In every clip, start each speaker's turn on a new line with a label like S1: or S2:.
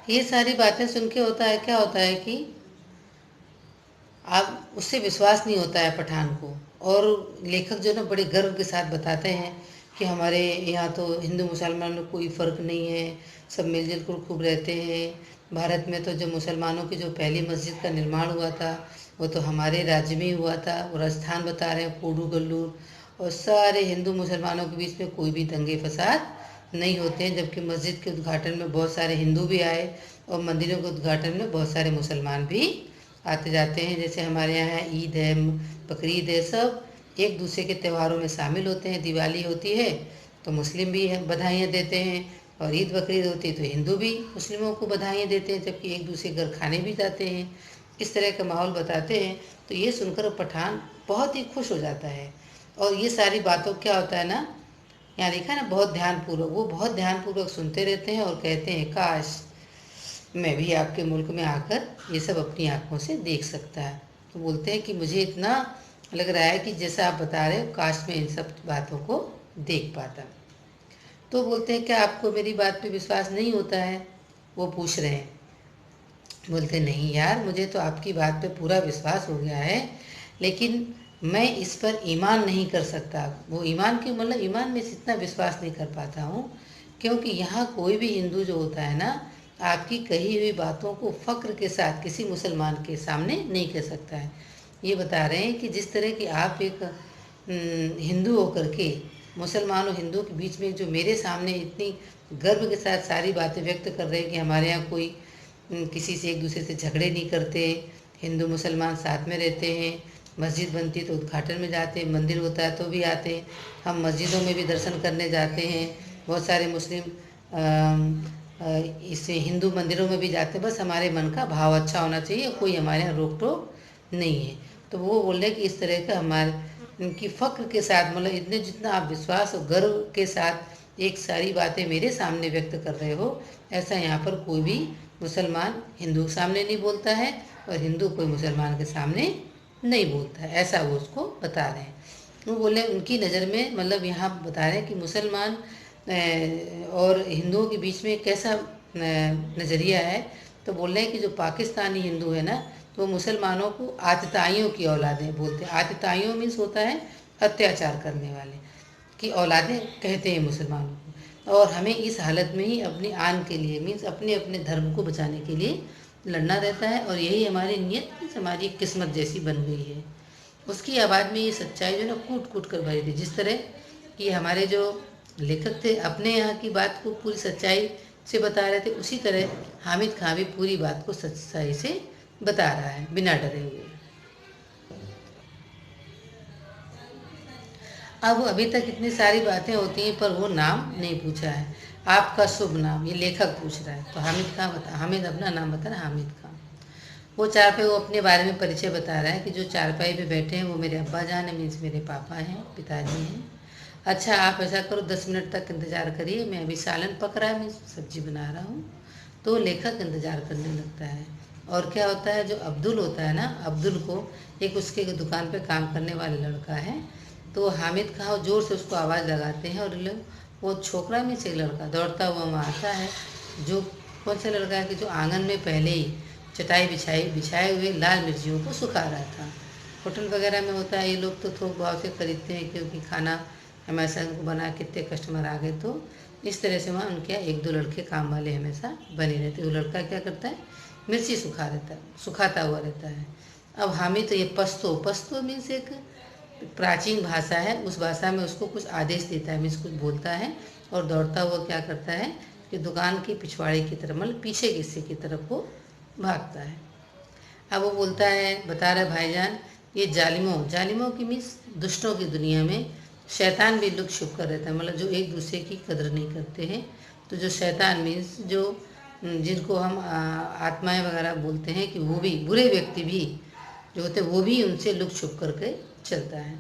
S1: ये सारी बातें सुन के होता है, क्या होता है कि आप उससे विश्वास नहीं होता है पठान को। और लेखक जो ना बड़े गर्व के साथ बताते हैं कि हमारे यहाँ तो हिंदू मुसलमान में कोई फ़र्क नहीं है, सब मिलजुल कर खूब रहते हैं। भारत में तो जो मुसलमानों की जो पहली मस्जिद का निर्माण हुआ था वो तो हमारे राज्य में ही हुआ था। वो राजस्थान बता रहे हैं, कोडू गल्लूर। और सारे हिंदू मुसलमानों के बीच में कोई भी दंगे फसाद नहीं होते हैं, जबकि मस्जिद के उद्घाटन में बहुत सारे हिंदू भी आए और मंदिरों के उद्घाटन में बहुत सारे मुसलमान भी आते जाते हैं। जैसे हमारे यहाँ है, ईद है, बकरीद है, सब एक दूसरे के त्योहारों में शामिल होते हैं। दिवाली होती है तो मुस्लिम भी बधाइयाँ देते हैं, और ईद बकरीद होती है तो हिंदू भी मुस्लिमों को बधाइयाँ देते हैं, जबकि एक दूसरे घर खाने भी जाते हैं। इस तरह का माहौल बताते हैं। तो ये सुनकर पठान बहुत ही खुश हो जाता है। और ये सारी बातों क्या होता है ना, यहाँ देखा ना, बहुत ध्यानपूर्वक, वो बहुत ध्यानपूर्वक सुनते रहते हैं और कहते हैं काश मैं भी आपके मुल्क में आकर ये सब अपनी आंखों से देख सकता है। तो बोलते हैं कि मुझे इतना लग रहा है कि जैसा आप बता रहे हो, काश मैं इन सब बातों को देख पाता। तो बोलते हैं क्या आपको मेरी बात पे विश्वास नहीं होता है, वो पूछ रहे हैं। बोलते नहीं यार, मुझे तो आपकी बात पे पूरा विश्वास हो गया है, लेकिन मैं इस पर ईमान नहीं कर सकता। वो ईमान क्यों, मतलब ईमान में इतना विश्वास नहीं कर पाता हूँ क्योंकि यहाँ कोई भी हिंदू जो होता है ना, आपकी कही हुई बातों को फ़क्र के साथ किसी मुसलमान के सामने नहीं कह सकता है। ये बता रहे हैं कि जिस तरह की आप एक हिंदू होकर के मुसलमान और हिंदू के बीच में जो मेरे सामने इतनी गर्व के साथ सारी बातें व्यक्त कर रहे हैं कि हमारे यहाँ कोई किसी से एक दूसरे से झगड़े नहीं करते, हिंदू मुसलमान साथ में रहते हैं, मस्जिद बनती तो उद्घाटन में जाते हैं, मंदिर होता है तो भी आते हैं, हम मस्जिदों में भी दर्शन करने जाते हैं, बहुत सारे मुस्लिम इस हिंदू मंदिरों में भी जाते हैं। बस हमारे मन का भाव अच्छा होना चाहिए, कोई हमारे यहाँ रोक टोक नहीं है। तो वो बोल रहे कि इस तरह का हमारे उनकी फ़क्र के साथ, मतलब इतने जितना आप विश्वास और गर्व के साथ एक सारी बातें मेरे सामने व्यक्त कर रहे हो, ऐसा यहाँ पर कोई भी मुसलमान हिंदू के सामने नहीं बोलता है और हिंदू कोई मुसलमान के सामने नहीं बोलता है। ऐसा वो उसको बता रहे हैं। वो बोले उनकी नज़र में, मतलब यहाँ बता रहे हैं कि मुसलमान और हिंदुओं के बीच में कैसा नज़रिया है। तो बोल रहे हैं कि जो पाकिस्तानी हिंदू है ना, तो वो मुसलमानों को आतताइयों की औलादें बोलते हैं। आतताइयों मीन्स होता है अत्याचार करने वाले की औलादें कहते हैं मुसलमानों को। और हमें इस हालत में ही अपनी आन के लिए, मीन्स अपने अपने धर्म को बचाने के लिए लड़ना रहता है, और यही हमारी नीयत, हमारी किस्मत जैसी बन गई है। उसकी आवाज़ में ये सच्चाई जो ना कूट कूट कर भरी थी। जिस तरह कि हमारे जो लेखक थे अपने यहाँ की बात को पूरी सच्चाई से बता रहे थे, उसी तरह हामिद खां भी पूरी बात को सच्चाई से बता रहा है बिना डरे हुए। अब अभी तक इतनी सारी बातें होती हैं पर वो नाम नहीं पूछा है, आपका शुभ नाम, ये लेखक पूछ रहा है। तो हामिद खां बता, हामिद अपना नाम बता रहा है, हामिद खां। वो चारपाई, वो अपने बारे में परिचय बता रहा है कि जो चारपाई पे बैठे हैं वो मेरे अब्बा जान है, मीन्स मेरे पापा हैं, पिताजी हैं। अच्छा आप ऐसा करो, 10 मिनट तक इंतज़ार करिए, मैं अभी सालन पक रहा है, मैं सब्जी बना रहा हूँ। तो लेखक इंतज़ार करने लगता है। और क्या होता है, जो अब्दुल होता है ना, अब्दुल को एक उसके दुकान पे काम करने वाला लड़का है, तो हामिद खां ज़ोर से उसको आवाज़ लगाते हैं, और वो छोकरा में से लड़का दौड़ता हुआ वहाँ आता है। जो कौन सा लड़का है कि जो आंगन में पहले ही चटाई बिछाए हुए लाल मिर्चियों को सुखा रहा था। होटल वगैरह में होता है, ये लोग तो थोक भाव से खरीदते हैं क्योंकि खाना हमेशा उनको बना, कितने कस्टमर आ गए, तो इस तरह से वहाँ उनके यहाँ एक दो लड़के काम वाले हमेशा बने रहते। वो लड़का क्या करता है, मिर्ची सुखाता हुआ रहता है। अब हामिद तो ये पस्तो मीन्स एक प्राचीन भाषा है, उस भाषा में उसको कुछ आदेश देता है, मीन्स कुछ बोलता है, और दौड़ता हुआ क्या करता है कि दुकान के पिछवाड़े की तरफ, मतलब पीछे के हिस्से की तरफ वो भागता है। अब वो बोलता है, बता रहा है भाईजान, ये जालिमों की मीन्स दुष्टों की दुनिया में शैतान भी लुक छुप कर रहता है, मतलब जो एक दूसरे की कदर नहीं करते हैं। तो जो शैतान मीन्स जो जिनको हम आत्माएं वगैरह बोलते हैं, कि वो भी बुरे व्यक्ति भी जो होते हैं वो भी उनसे लुक छुप करके चलता है।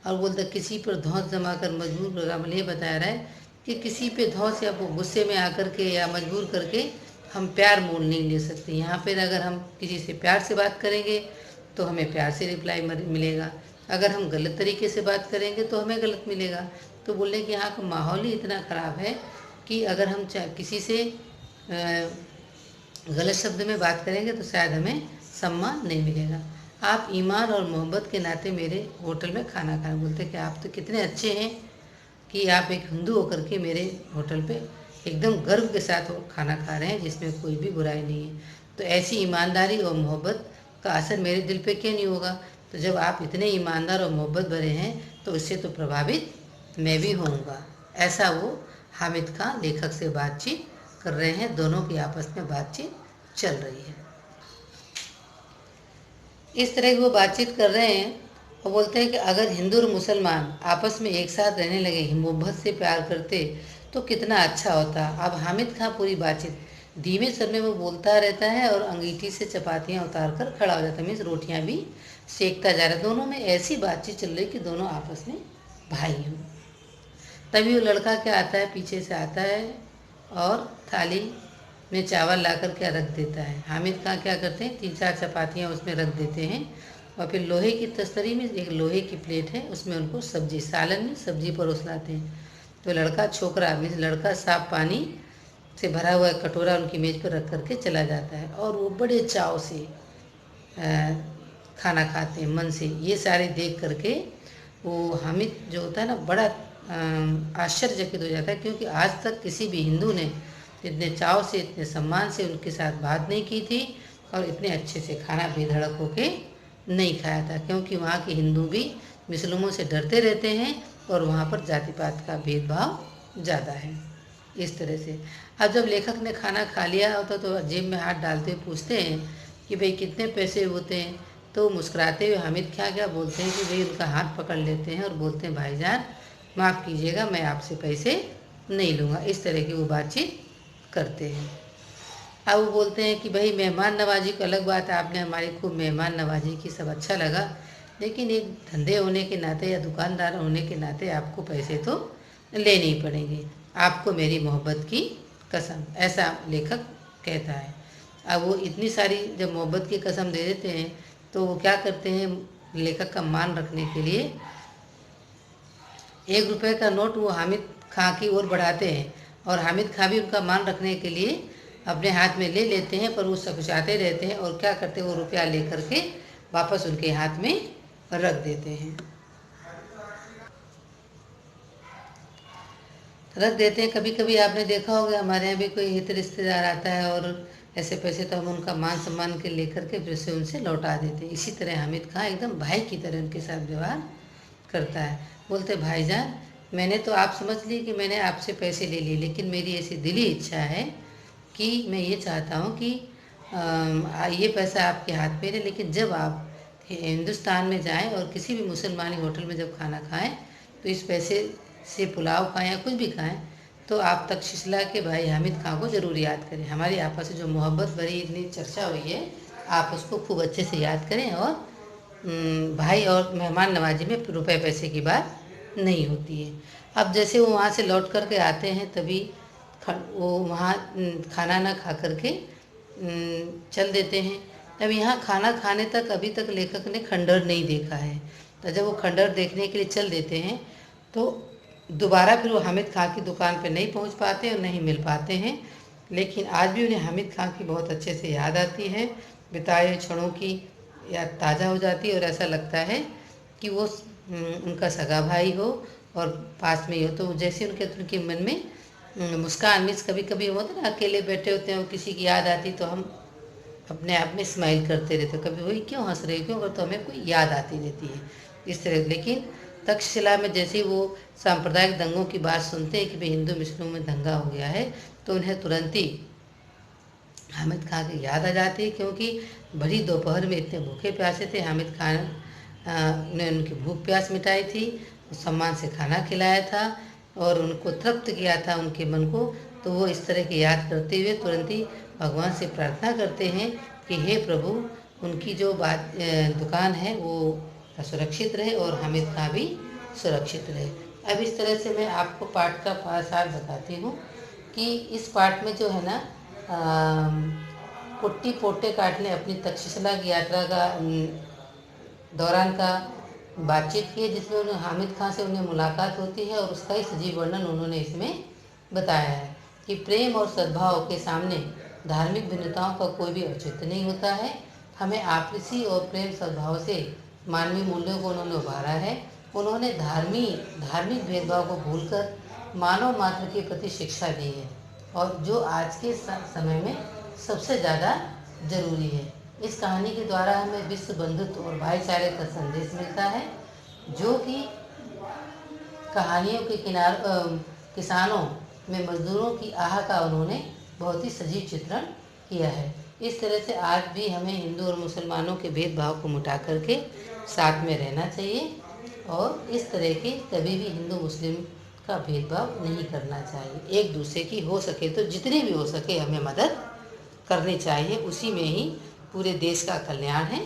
S1: और बोलता किसी पर धौंस जमा कर मजबूर कर, मतलब ये बता रहा है कि किसी पे धौंस या गुस्से में आकर के या मजबूर करके हम प्यार मोल नहीं ले सकते। यहाँ पर अगर हम किसी से प्यार से बात करेंगे तो हमें प्यार से रिप्लाई मिलेगा, अगर हम गलत तरीके से बात करेंगे तो हमें गलत मिलेगा। तो बोले कि यहाँ का माहौल ही इतना ख़राब है कि अगर हम किसी से गलत शब्द में बात करेंगे तो शायद हमें सम्मान नहीं मिलेगा। आप ईमान और मोहब्बत के नाते मेरे होटल में खाना खाए। बोलते कि आप तो कितने अच्छे हैं कि आप एक हिंदू होकर के मेरे होटल पे एकदम गर्व के साथ वो खाना खा रहे हैं जिसमें कोई भी बुराई नहीं है। तो ऐसी ईमानदारी और मोहब्बत का असर मेरे दिल पे क्यों नहीं होगा। तो जब आप इतने ईमानदार और मोहब्बत भरे हैं तो इससे तो प्रभावित मैं भी होऊंगा। ऐसा वो हामिद खान लेखक से बातचीत कर रहे हैं। दोनों की आपस में बातचीत चल रही है। इस तरह की वो बातचीत कर रहे हैं और बोलते हैं कि अगर हिंदू और मुसलमान आपस में एक साथ रहने लगे, मोहब्बत से प्यार करते तो कितना अच्छा होता। अब हामिद खां पूरी बातचीत धीमे स्वर में वो बोलता रहता है और अंगीठी से चपातियाँ उतार कर खड़ा हो जाता है, मीन्स रोटियाँ भी सेकता जा रहा है। दोनों में ऐसी बातचीत चल रही कि दोनों आपस में भाई हों। तभी वो लड़का क्या आता है, पीछे से आता है और थाली में चावल ला कर के रख देता है। हामिद खां क्या करते हैं, 3-4 चपातियाँ उसमें रख देते हैं और फिर लोहे की तस्तरी में एक लोहे की प्लेट है, उसमें उनको सब्जी, सालन में सब्जी परोस लाते हैं। तो लड़का, छोकरा मीन्स लड़का, साफ पानी से भरा हुआ कटोरा उनकी मेज पर रख करके चला जाता है और वो बड़े चाव से खाना खाते हैं, मन से। ये सारे देख करके वो हामिद जो होता है ना, बड़ा आश्चर्यचकित हो जाता है, क्योंकि आज तक किसी भी हिंदू ने इतने चाव से, इतने सम्मान से उनके साथ बात नहीं की थी और इतने अच्छे से खाना बेधड़क होके नहीं खाया था। क्योंकि वहाँ के हिंदू भी मुस्लिमों से डरते रहते हैं और वहाँ पर जाति पात का भेदभाव ज़्यादा है। इस तरह से अब जब लेखक ने खाना खा लिया होता तो जेब में हाथ डालते हुए पूछते हैं कि भाई कितने पैसे होते हैं। तो मुस्कुराते हुए हामिद खां क्या बोलते हैं कि भाई उनका हाथ पकड़ लेते हैं और बोलते हैं, भाईजान माफ़ कीजिएगा, मैं आपसे पैसे नहीं लूँगा। इस तरह की वो बातचीत करते हैं। अब वो बोलते हैं कि भाई मेहमान नवाजी को अलग बात है, आपने हमारी खूब मेहमान नवाजी की, सब अच्छा लगा, लेकिन एक धंधे होने के नाते या दुकानदार होने के नाते आपको पैसे तो लेने ही पड़ेंगे, आपको मेरी मोहब्बत की कसम, ऐसा लेखक कहता है। अब वो इतनी सारी जब मोहब्बत की कसम दे देते हैं तो वो क्या करते हैं, लेखक का मान रखने के लिए 1 रुपये का नोट वो हामिद खां की ओर बढ़ाते हैं और हामिद खां भी उनका मान रखने के लिए अपने हाथ में ले लेते हैं, पर वो सकुचाते रहते हैं और क्या करते हैं, वो रुपया ले करके वापस उनके हाथ में रख देते हैं। कभी कभी आपने देखा होगा, हमारे यहाँ भी कोई हित रिश्तेदार आता है और ऐसे पैसे तो हम उनका मान सम्मान के लेकर के फिर से उनसे लौटा देते हैं। इसी तरह हामिद खां एकदम भाई की तरह उनके साथ व्यवहार करता है। बोलते, भाईजान मैंने तो आप समझ ली कि मैंने आपसे पैसे ले लिए, लेकिन मेरी ऐसी दिली इच्छा है कि मैं ये चाहता हूँ कि ये पैसा आपके हाथ में रहे, लेकिन जब आप हिंदुस्तान में जाएं और किसी भी मुसलमानी होटल में जब खाना खाएं तो इस पैसे से पुलाव खाएं या कुछ भी खाएं तो आप तक्षशिला के भाई हामिद खां को ज़रूर याद करें। हमारी आपस में जो मोहब्बत भरी इतनी चर्चा हुई है, आप उसको खूब अच्छे से याद करें और भाई और मेहमान नवाजी में रुपए पैसे की बात नहीं होती है। अब जैसे वो वहाँ से लौट कर के आते हैं तभी वो वहाँ खाना ना खा करके चल देते हैं। अब यहाँ खाना खाने तक अभी तक लेखक ने खंडहर नहीं देखा है, तो जब वो खंडहर देखने के लिए चल देते हैं तो दोबारा फिर वो हामिद खां की दुकान पे नहीं पहुँच पाते और नहीं मिल पाते हैं। लेकिन आज भी उन्हें हामिद खां की बहुत अच्छे से याद आती है, बिताए हुए क्षणों की याद ताज़ा हो जाती है और ऐसा लगता है कि वो उनका सगा भाई हो और पास में ही हो। तो जैसे उनके मन में मुस्कान, मीन्स कभी कभी होता है ना, अकेले बैठे होते हैं और किसी की याद आती तो हम अपने आप में स्माइल करते रहते, कभी वही क्यों हंस रहे, क्यों, तो हमें कोई याद आती रहती है इस तरह। लेकिन तक्षशिला में जैसे वो सांप्रदायिक दंगों की बात सुनते हैं कि भाई हिंदू मुस्लिमों में दंगा हो गया है, तो उन्हें तुरंत ही हामिद खां की याद आ जाती है, क्योंकि बड़ी दोपहर में इतने भूखे प्यासे थे। हामिद खान ने उनकी भूख प्यास मिटाई थी, सम्मान से खाना खिलाया था और उनको तृप्त किया था उनके मन को। तो वो इस तरह की याद करते हुए तुरंत ही भगवान से प्रार्थना करते हैं कि हे प्रभु, उनकी जो दुकान है वो सुरक्षित रहे और हामिद खां भी सुरक्षित रहे। अब इस तरह से मैं आपको पाठ का सार बताती हूँ कि इस पाठ में जो है ना, पुट्टी पोटे काट ने अपनी तक्षशिला की यात्रा का दौरान का बातचीत की है, जिसमें उन्हें हामिद खां से उन्हें मुलाकात होती है और उसका ही सजीव वर्णन उन्होंने इसमें बताया है कि प्रेम और सद्भाव के सामने धार्मिक भिन्नताओं का कोई भी औचित्य नहीं होता है। हमें आपसी और प्रेम सद्भाव से मानवीय मूल्यों को उन्होंने उभारा है। उन्होंने धार्मिक भेदभाव को भूलकर मानव मात्र के प्रति शिक्षा दी है, और जो आज के समय में सबसे ज़्यादा ज़रूरी है। इस कहानी के द्वारा हमें विश्व बंधुत्व और भाईचारे का संदेश मिलता है, जो कि कहानियों के किसानों में मजदूरों की आह का उन्होंने बहुत ही सजीव चित्रण किया है। इस तरह से आज भी हमें हिंदू और मुसलमानों के भेदभाव को मिटा करके साथ में रहना चाहिए, और इस तरह के कभी भी हिंदू मुस्लिम का भेदभाव नहीं करना चाहिए। एक दूसरे की हो सके तो जितनी भी हो सके हमें मदद करनी चाहिए, उसी में ही पूरे देश का कल्याण है।